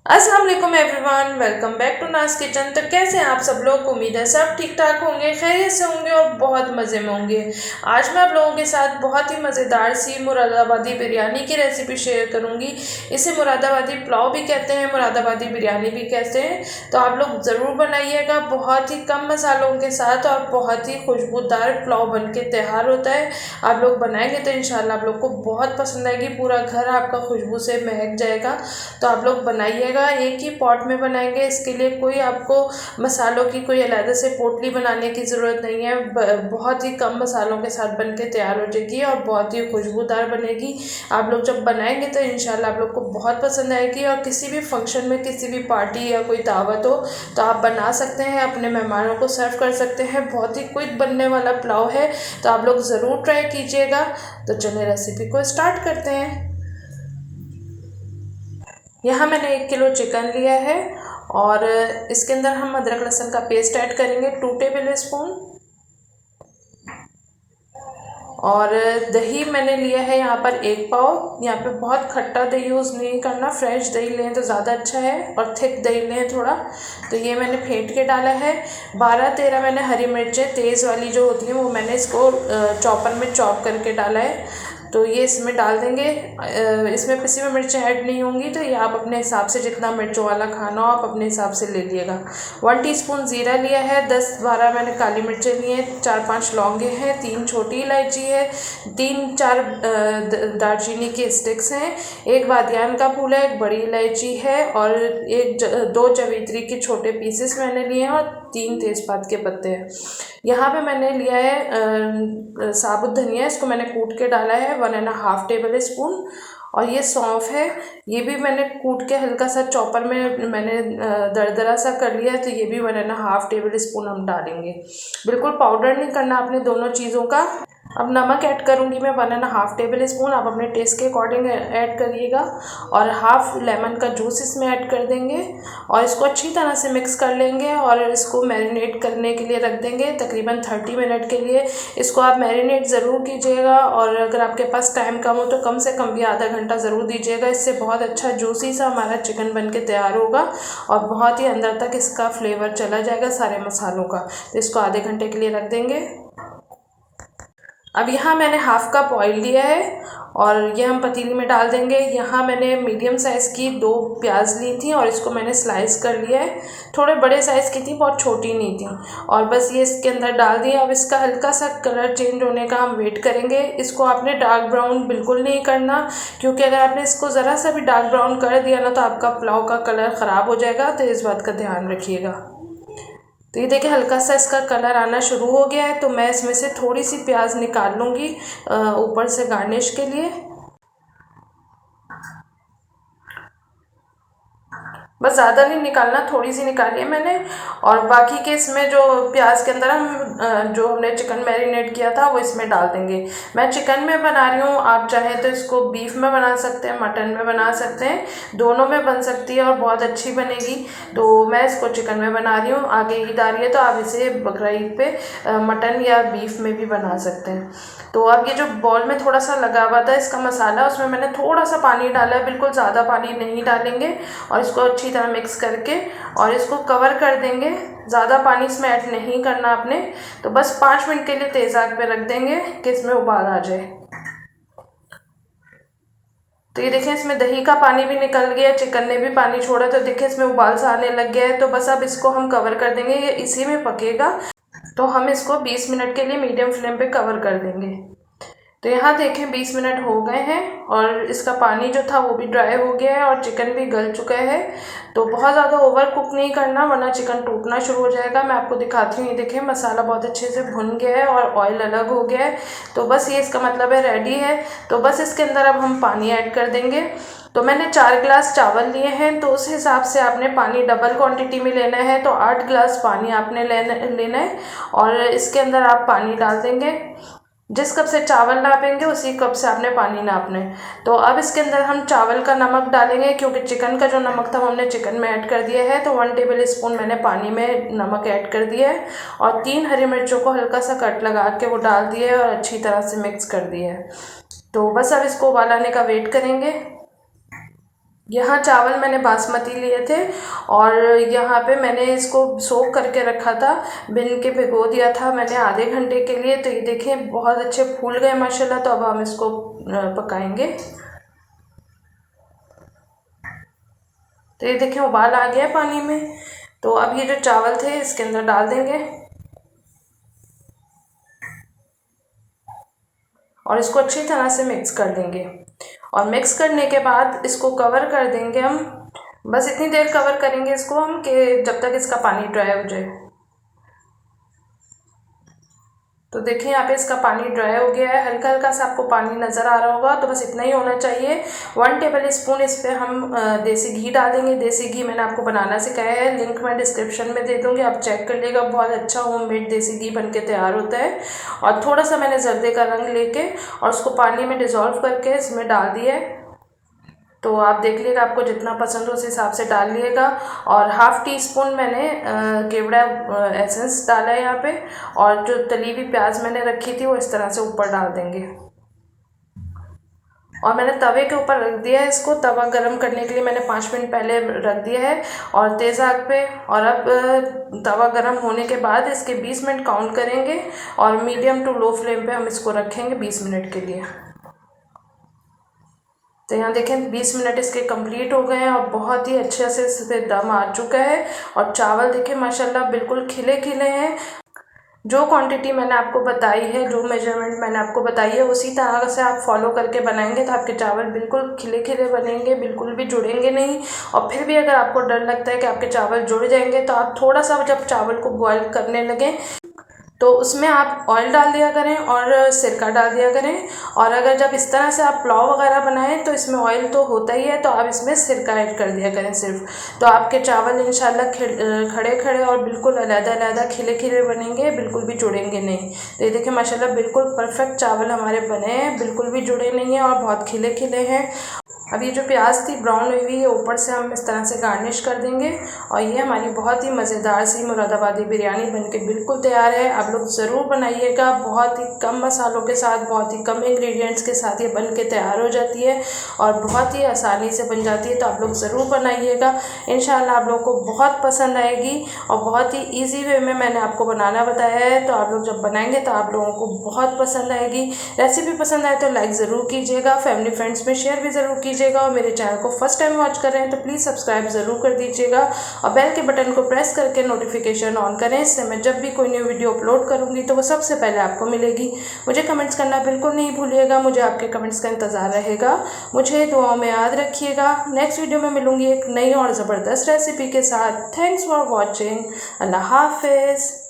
अस्सलाम वालेकुम everyone, welcome back to नाज किचन। तो कैसे हैं आप सब लोग? उम्मीद है सब ठीक ठाक होंगे, खैरियत से होंगे और बहुत मज़े में होंगे। आज मैं आप लोगों के साथ बहुत ही मज़ेदार सी मुरादाबादी बिरयानी की रेसिपी शेयर करूंगी। इसे मुरादाबादी पुलाव भी कहते हैं, मुरादाबादी बिरयानी भी कहते हैं। तो आप लोग ज़रूर बनाइएगा, बहुत ही कम मसालों के साथ और बहुत ही खुशबूदार पुलाव बन के तैयार होता है। आप लोग बनाएंगे तो इंशाल्लाह आप लोग को बहुत पसंद आएगी, पूरा घर आपका खुशबू से महक जाएगा। तो आप लोग बनाइएगा, एक ही पॉट में बनाएंगे। इसके लिए कोई आपको मसालों की कोई अलग से पोटली बनाने की ज़रूरत नहीं है। बहुत ही कम मसालों के साथ बन के तैयार हो जाएगी और बहुत ही खुशबूदार बनेगी। आप लोग जब बनाएंगे तो इंशाल्लाह आप लोग को बहुत पसंद आएगी और किसी भी फंक्शन में, किसी भी पार्टी या कोई दावत हो तो आप बना सकते हैं, अपने मेहमानों को सर्व कर सकते हैं। बहुत ही क्विक बनने वाला पुलाव है, तो आप लोग ज़रूर ट्राई कीजिएगा। तो चलिए रेसिपी को स्टार्ट करते हैं। यहाँ मैंने 1 किलो चिकन लिया है और इसके अंदर हम अदरक लहसुन का पेस्ट ऐड करेंगे 2 टेबल स्पून। और दही मैंने लिया है यहाँ पर 1 पाव। यहाँ पे बहुत खट्टा दही यूज़ नहीं करना, फ्रेश दही लें तो ज़्यादा अच्छा है और थिक दही लें थोड़ा। तो ये मैंने फेंट के डाला है। 12-13 मैंने हरी मिर्चें तेज़ वाली जो होती हैं वो मैंने इसको चॉपर में चॉप करके डाला है। तो ये इसमें डाल देंगे। इसमें पिसी हुई मिर्चें ऐड नहीं होंगी, तो ये आप अपने हिसाब से जितना मिर्चों वाला खाना हो आप अपने हिसाब से ले लिएगा। 1 टीस्पून ज़ीरा लिया है, 10-12 मैंने काली मिर्चें ली हैं, 4-5 लौंगे हैं, 3 छोटी इलायची है, 3-4 दालचीनी के स्टिक्स हैं, 1 बादियान का फूल है, 1 बड़ी इलायची है और 2 जवित्री के छोटे पीसेस मैंने लिए हैं और 3 तेज़पात के पत्ते हैं। यहाँ पे मैंने लिया है साबुत धनिया, इसको मैंने कूट के डाला है 1.5 टेबल स्पून। और ये सौंफ है, ये भी मैंने कूट के हल्का सा चॉपर में मैंने दरदरा सा कर लिया है। तो ये भी 1.5 टेबल स्पून हम डालेंगे। बिल्कुल पाउडर नहीं करना आपने दोनों चीज़ों का। अब नमक ऐड करूँगी मैं 1.5 टेबल स्पून, आप अपने टेस्ट के अकॉर्डिंग ऐड करिएगा। और हाफ लेमन का जूस इसमें ऐड कर देंगे और इसको अच्छी तरह से मिक्स कर लेंगे और इसको मैरिनेट करने के लिए रख देंगे तकरीबन 30 मिनट के लिए। इसको आप मैरिनेट ज़रूर कीजिएगा और अगर आपके पास टाइम कम हो तो कम से कम भी आधा घंटा ज़रूर दीजिएगा। इससे बहुत अच्छा जूसी सा हमारा चिकन बन के तैयार होगा और बहुत ही अंदर तक इसका फ्लेवर चला जाएगा सारे मसालों का। तो इसको आधे घंटे के लिए रख देंगे। अब यहाँ मैंने हाफ कप ऑयल लिया है और ये हम पतीली में डाल देंगे। यहाँ मैंने मीडियम साइज़ की 2 प्याज ली थी और इसको मैंने स्लाइस कर लिया है। थोड़े बड़े साइज़ की थी, बहुत छोटी नहीं थी। और बस ये इसके अंदर डाल दिया। अब इसका हल्का सा कलर चेंज होने का हम वेट करेंगे। इसको आपने डार्क ब्राउन बिल्कुल नहीं करना, क्योंकि अगर आपने इसको ज़रा सा भी डार्क ब्राउन कर दिया ना तो आपका पुलाव का कलर ख़राब हो जाएगा। तो इस बात का ध्यान रखिएगा। तो ये देखिए हल्का सा इसका कलर आना शुरू हो गया है। तो मैं इसमें से थोड़ी सी प्याज निकाल लूँगी ऊपर से गार्निश के लिए। बस ज़्यादा नहीं निकालना, थोड़ी सी निकाली है मैंने। और बाकी के इसमें जो प्याज के अंदर हम जो हमने चिकन मैरिनेट किया था वो इसमें डाल देंगे। मैं चिकन में बना रही हूँ, आप चाहें तो इसको बीफ में बना सकते हैं, मटन में बना सकते हैं, दोनों में बन सकती है और बहुत अच्छी बनेगी। तो मैं इसको चिकन में बना रही हूँ। आगे ईद आ रही है तो आप इसे बकरा ईद पे मटन या बीफ में भी बना सकते हैं। तो अब ये जो बॉल में थोड़ा सा लगा हुआ था इसका मसाला, उसमें मैंने थोड़ा सा पानी डाला है, बिल्कुल ज़्यादा पानी नहीं डालेंगे। और इसको अच्छी तरह मिक्स करके और इसको कवर कर देंगे। ज़्यादा पानी इसमें ऐड नहीं करना आपने। तो बस 5 मिनट के लिए तेज़ आग पे रख देंगे कि इसमें उबाल आ जाए। तो ये देखें इसमें दही का पानी भी निकल गया, चिकन ने भी पानी छोड़ा, तो देखिए इसमें उबाल सा आने लग गया है। तो बस अब इसको हम कवर कर देंगे, ये इसी में पकेगा। तो हम इसको 20 मिनट के लिए मीडियम फ्लेम पे कवर कर देंगे। तो यहाँ देखें 20 मिनट हो गए हैं और इसका पानी जो था वो भी ड्राई हो गया है और चिकन भी गल चुका है। तो बहुत ज़्यादा ओवर कुक नहीं करना वरना चिकन टूटना शुरू हो जाएगा। मैं आपको दिखाती हूँ, ये देखें मसाला बहुत अच्छे से भुन गया है और ऑयल अलग हो गया है। तो बस ये इसका मतलब है रेडी है। तो बस इसके अंदर अब हम पानी ऐड कर देंगे। तो मैंने 4 गिलास चावल लिए हैं, तो उस हिसाब से आपने पानी डबल क्वांटिटी में लेना है। तो 8 गिलास पानी आपने लेना है और इसके अंदर आप पानी डाल देंगे। जिस कप से चावल नापेंगे उसी कप से आपने पानी नापना है। तो अब इसके अंदर हम चावल का नमक डालेंगे, क्योंकि चिकन का जो नमक था वो हमने चिकन में ऐड कर दिया है। तो 1 टेबल स्पून मैंने पानी में नमक ऐड कर दिया है और 3 हरी मिर्चों को हल्का सा कट लगा के वो डाल दिया है और अच्छी तरह से मिक्स कर दिया है। तो बस अब इसको उबाल आने का वेट करेंगे। यहाँ चावल मैंने बासमती लिए थे और यहाँ पे मैंने इसको सोक करके रखा था, बिन के भिगो दिया था मैंने आधे घंटे के लिए। तो ये देखें बहुत अच्छे फूल गए माशाल्लाह। तो अब हम इसको पकाएंगे। तो ये देखें उबाल आ गया पानी में। तो अब ये जो चावल थे इसके अंदर डाल देंगे और इसको अच्छी तरह से मिक्स कर देंगे। और मिक्स करने के बाद इसको कवर कर देंगे हम। बस इतनी देर कवर करेंगे इसको हम कि जब तक इसका पानी ड्राई हो जाए। तो देखिए यहाँ पे इसका पानी ड्राई हो गया है, हल्का हल्का सा आपको पानी नज़र आ रहा होगा। तो बस इतना ही होना चाहिए। 1 टेबल स्पून इस पर हम देसी घी डाल देंगे। देसी घी मैंने आपको बनाना सिखाया है, लिंक मैं डिस्क्रिप्शन में दे दूँगी, आप चेक कर लीजिएगा। बहुत अच्छा होममेड देसी घी बन के तैयार होता है। और थोड़ा सा मैंने जर्दे का रंग लेके और उसको पानी में डिज़ोल्व करके इसमें डाल दिया है। तो आप देख लीजिएगा, आपको जितना पसंद हो उस हिसाब से डाल लिएगा। और ½ टी स्पून मैंने केवड़ा एसेंस डाला है यहाँ पे। और जो तली हुई प्याज मैंने रखी थी वो इस तरह से ऊपर डाल देंगे। और मैंने तवे के ऊपर रख दिया है इसको। तवा गरम करने के लिए मैंने 5 मिनट पहले रख दिया है और तेज़ आग पे। और अब तवा गरम होने के बाद इसके 20 मिनट काउंट करेंगे और मीडियम टू लो फ्लेम पे हम इसको रखेंगे 20 मिनट के लिए। तो यहाँ देखें 20 मिनट इसके कंप्लीट हो गए हैं और बहुत ही अच्छे से इस पर दम आ चुका है। और चावल देखें माशाल्लाह बिल्कुल खिले खिले हैं। जो क्वांटिटी मैंने आपको बताई है, जो मेजरमेंट मैंने आपको बताई है, उसी तरह से आप फॉलो करके बनाएंगे तो आपके चावल बिल्कुल खिले खिले बनेंगे, बिल्कुल भी जुड़ेंगे नहीं। और फिर भी अगर आपको डर लगता है कि आपके चावल जुड़ जाएंगे तो आप थोड़ा सा जब चावल को बॉयल करने लगें तो उसमें आप ऑयल डाल दिया करें और सिरका डाल दिया करें। और अगर जब इस तरह से आप पुलाव वगैरह बनाएं तो इसमें ऑयल तो होता ही है, तो आप इसमें सिरका ऐड कर दिया करें सिर्फ। तो आपके चावल इंशाल्लाह खड़े खड़े और बिल्कुल अलग-अलग खिले खिले बनेंगे, बिल्कुल भी जुड़ेंगे नहीं। तो ये देखिए माशाल्लाह बिल्कुल परफेक्ट चावल हमारे बने हैं, बिल्कुल भी जुड़े नहीं हैं और बहुत खिले खिले हैं। अब ये जो प्याज थी ब्राउन हुई हुई है, ऊपर से हम इस तरह से गार्निश कर देंगे। और ये हमारी बहुत ही मज़ेदार सी मुरादाबादी बिरयानी बनके बिल्कुल तैयार है। आप लोग ज़रूर बनाइएगा। बहुत ही कम मसालों के साथ, बहुत ही कम इंग्रेडिएंट्स के साथ ये बन के तैयार हो जाती है और बहुत ही आसानी से बन जाती है। तो आप लोग ज़रूर बनाइएगा, इंशाल्लाह आप लोगों को बहुत पसंद आएगी। और बहुत ही ईजी वे में मैंने आपको बनाना बताया है। तो आप लोग जब बनाएंगे तो आप लोगों को बहुत पसंद आएगी। रेसिपी पसंद आए तो लाइक ज़रूर कीजिएगा, फैमिली फ्रेंड्स में शेयर भी ज़रूर कीजिएगा। और मेरे चैनल को फर्स्ट टाइम वॉच कर रहे हैं तो प्लीज़ सब्सक्राइब ज़रूर कर दीजिएगा और बेल के बटन को प्रेस करके नोटिफिकेशन ऑन करें। इससे मैं जब भी कोई न्यू वीडियो अपलोड करूँगी तो वो सबसे पहले आपको मिलेगी। मुझे कमेंट्स करना बिल्कुल नहीं भूलिएगा, मुझे आपके कमेंट्स का इंतज़ार रहेगा। मुझे दुआओं में याद रखिएगा। नेक्स्ट वीडियो में मिलूँगी एक नई और ज़बरदस्त रेसिपी के साथ। Thanks for watching. अल्लाह हाफिज़।